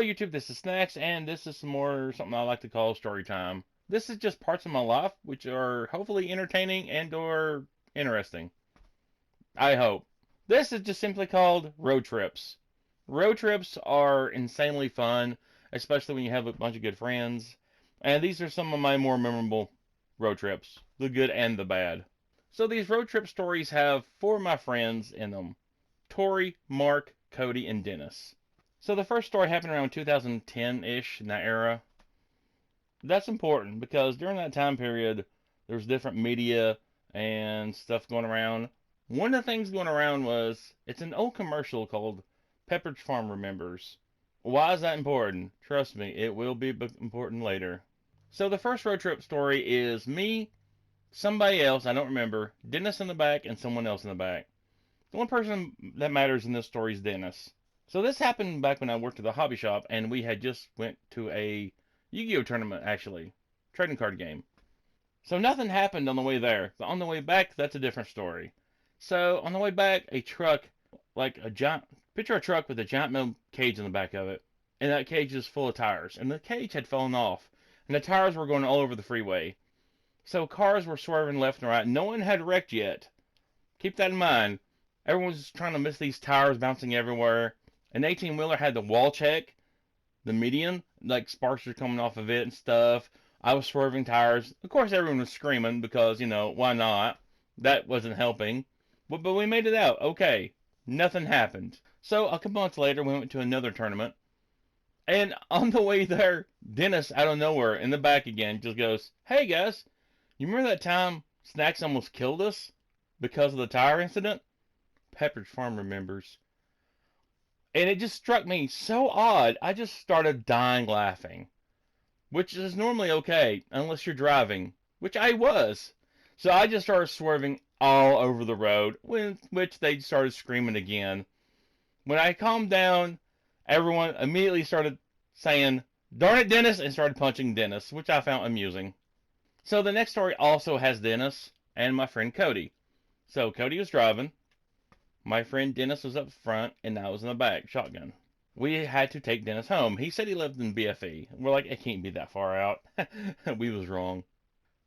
Hello YouTube, this is Snacks, and this is some more something I like to call story time. This is just parts of my life which are hopefully entertaining and or interesting. I hope. This is just simply called road trips. Road trips are insanely fun, especially when you have a bunch of good friends. And these are some of my more memorable road trips, the good and the bad. So these road trip stories have four of my friends in them: Tori, Mark, Cody, and Dennis. So the first story happened around 2010-ish, in that era. That's important because during that time period, there's different media and stuff going around. One of the things going around was it's an old commercial called Pepperidge Farm Remembers. Why is that important? Trust me, it will be important later. So the first road trip story is me, somebody else, I don't remember, Dennis in the back, and someone else in the back. The one person that matters in this story is Dennis. So this happened back when I worked at the hobby shop, and we had just went to a Yu-Gi-Oh tournament, actually, trading card game. So nothing happened on the way there, but on the way back, that's a different story. So on the way back, a truck, like a giant, picture a truck with a giant metal cage in the back of it, and that cage is full of tires, and the cage had fallen off, and the tires were going all over the freeway. So cars were swerving left and right. No one had wrecked yet. Keep that in mind. Everyone's trying to miss these tires bouncing everywhere. An 18-wheeler had the wall check, the median, like sparks were coming off of it and stuff. I was swerving tires. Of course, everyone was screaming because, why not? That wasn't helping. But we made it out. Okay. Nothing happened. So a couple months later, we went to another tournament. And on the way there, Dennis, out of nowhere, in the back again, just goes, "Hey, guys, you remember that time Snacks almost killed us because of the tire incident?" Pepperidge Farm remembers. And it just struck me so odd, I just started dying laughing. Which is normally okay, unless you're driving, which I was. So I just started swerving all over the road, which they started screaming again. When I calmed down, everyone immediately started saying, "Darn it, Dennis," and started punching Dennis, which I found amusing. So the next story also has Dennis and my friend Cody. So Cody was driving. My friend Dennis was up front, and I was in the back, shotgun. We had to take Dennis home. He said he lived in BFE. We're like, it can't be that far out. We was wrong.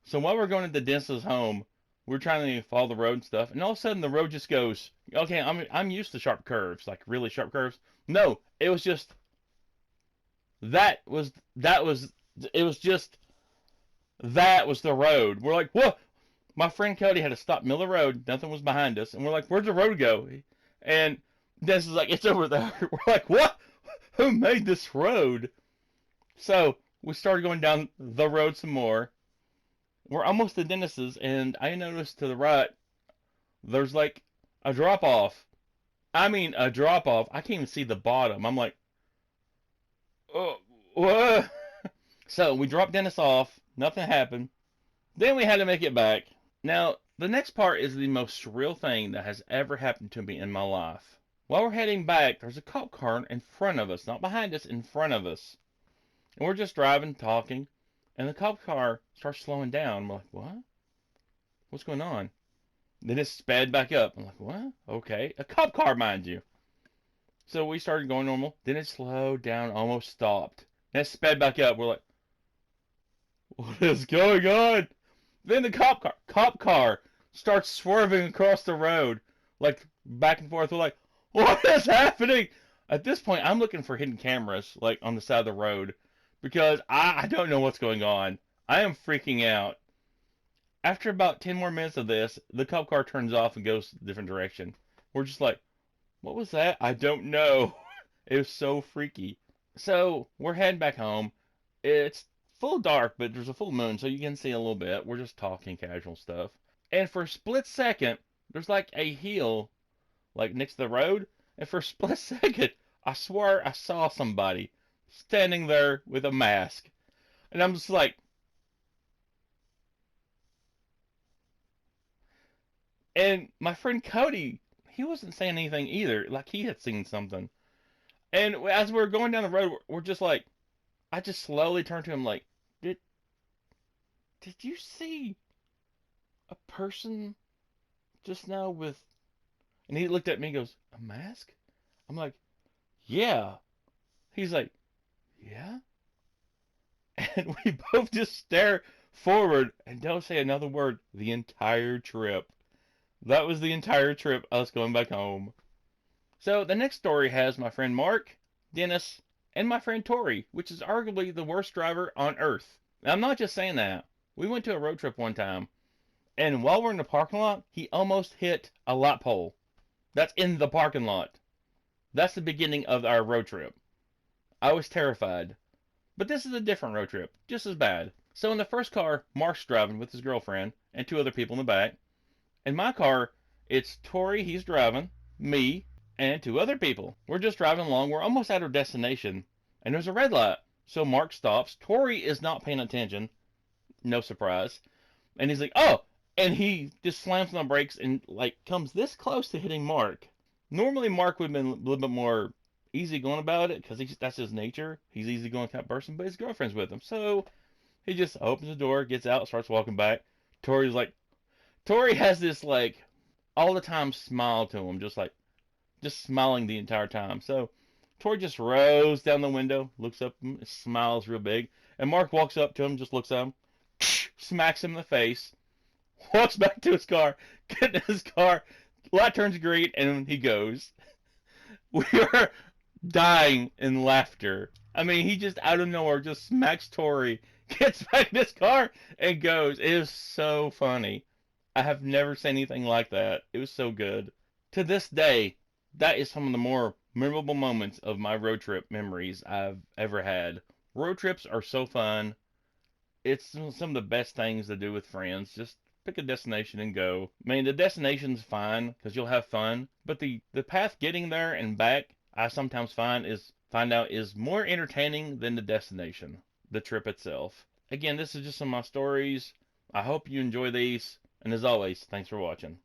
So while we're going to Dennis's home, we're trying to follow the road and stuff, and all of a sudden the road just goes. Okay, I'm used to sharp curves, like really sharp curves. No, it was just that was it was just that was the road. We're like, what? My friend Cody had to stop middle of the road. Nothing was behind us, and we're like, "Where'd the road go?" And Dennis is like, "It's over there." We're like, "What? Who made this road?" So we started going down the road some more. We're almost to Dennis's, and I noticed to the right there's like a drop off. I mean, a drop off. I can't even see the bottom. I'm like, "Oh, what?" So we dropped Dennis off. Nothing happened. Then we had to make it back. Now, the next part is the most surreal thing that has ever happened to me in my life. While we're heading back, there's a cop car in front of us, not behind us, in front of us. And we're just driving, talking, and the cop car starts slowing down. We're like, what? What's going on? Then it sped back up. I'm like, what? Okay. A cop car, mind you. So we started going normal. Then it slowed down, almost stopped. Then it sped back up. We're like, what is going on? Then the cop car starts swerving across the road, like back and forth. We're like, what is happening? At this point, I'm looking for hidden cameras, like on the side of the road, because I don't know what's going on. I am freaking out. After about 10 more minutes of this, the cop car turns off and goes a different direction. We're just like, what was that? I don't know. It was so freaky. So we're heading back home. It's full dark, but there's a full moon, so you can see a little bit. We're just talking casual stuff. And for a split second, there's like a hill, like next to the road. And for a split second, I swear I saw somebody standing there with a mask. And I'm just like, and my friend Cody, he wasn't saying anything either. Like he had seen something. And as we're going down the road, we're just like, I just slowly turned to him like, did did you see a person just now with? And he looked at me and goes, a mask? I'm like, yeah. He's like, yeah? And we both just stare forward and don't say another word the entire trip. That was the entire trip, us going back home. So the next story has my friend Mark, Dennis, and my friend Tori, which is arguably the worst driver on earth. Now, I'm not just saying that. We went to a road trip one time, and while we're in the parking lot, he almost hit a light pole. That's in the parking lot. That's the beginning of our road trip. I was terrified. But this is a different road trip, just as bad. So in the first car, Mark's driving with his girlfriend and two other people in the back. In my car, it's Tori, he's driving, me, and two other people. We're just driving along. We're almost at our destination, and there's a red light. So Mark stops. Tori is not paying attention. No surprise. And he's like, oh! And he just slams on the brakes and like comes this close to hitting Mark. Normally, Mark would have been a little bit more easygoing about it because that's his nature. He's easygoing kind of person, but his girlfriend's with him. So he just opens the door, gets out, starts walking back. Tori's like, Tori has this like all the time smile to him, just smiling the entire time. So Tori just rolls down the window, looks up, smiles real big, and Mark walks up to him, just looks at him, smacks him in the face, walks back to his car, gets in his car, light turns green, and he goes. We are dying in laughter. I mean, he just out of nowhere just smacks Tori, gets back in his car, and goes. It is so funny. I have never seen anything like that. It was so good. To this day, that is some of the more memorable moments of my road trip memories I've ever had. Road trips are so fun. It's some of the best things to do with friends. Just pick a destination and go. I mean, the destination's fine because you'll have fun, but the path getting there and back, I sometimes find out is more entertaining than the destination, the trip itself. Again, this is just some of my stories. I hope you enjoy these, and as always, thanks for watching.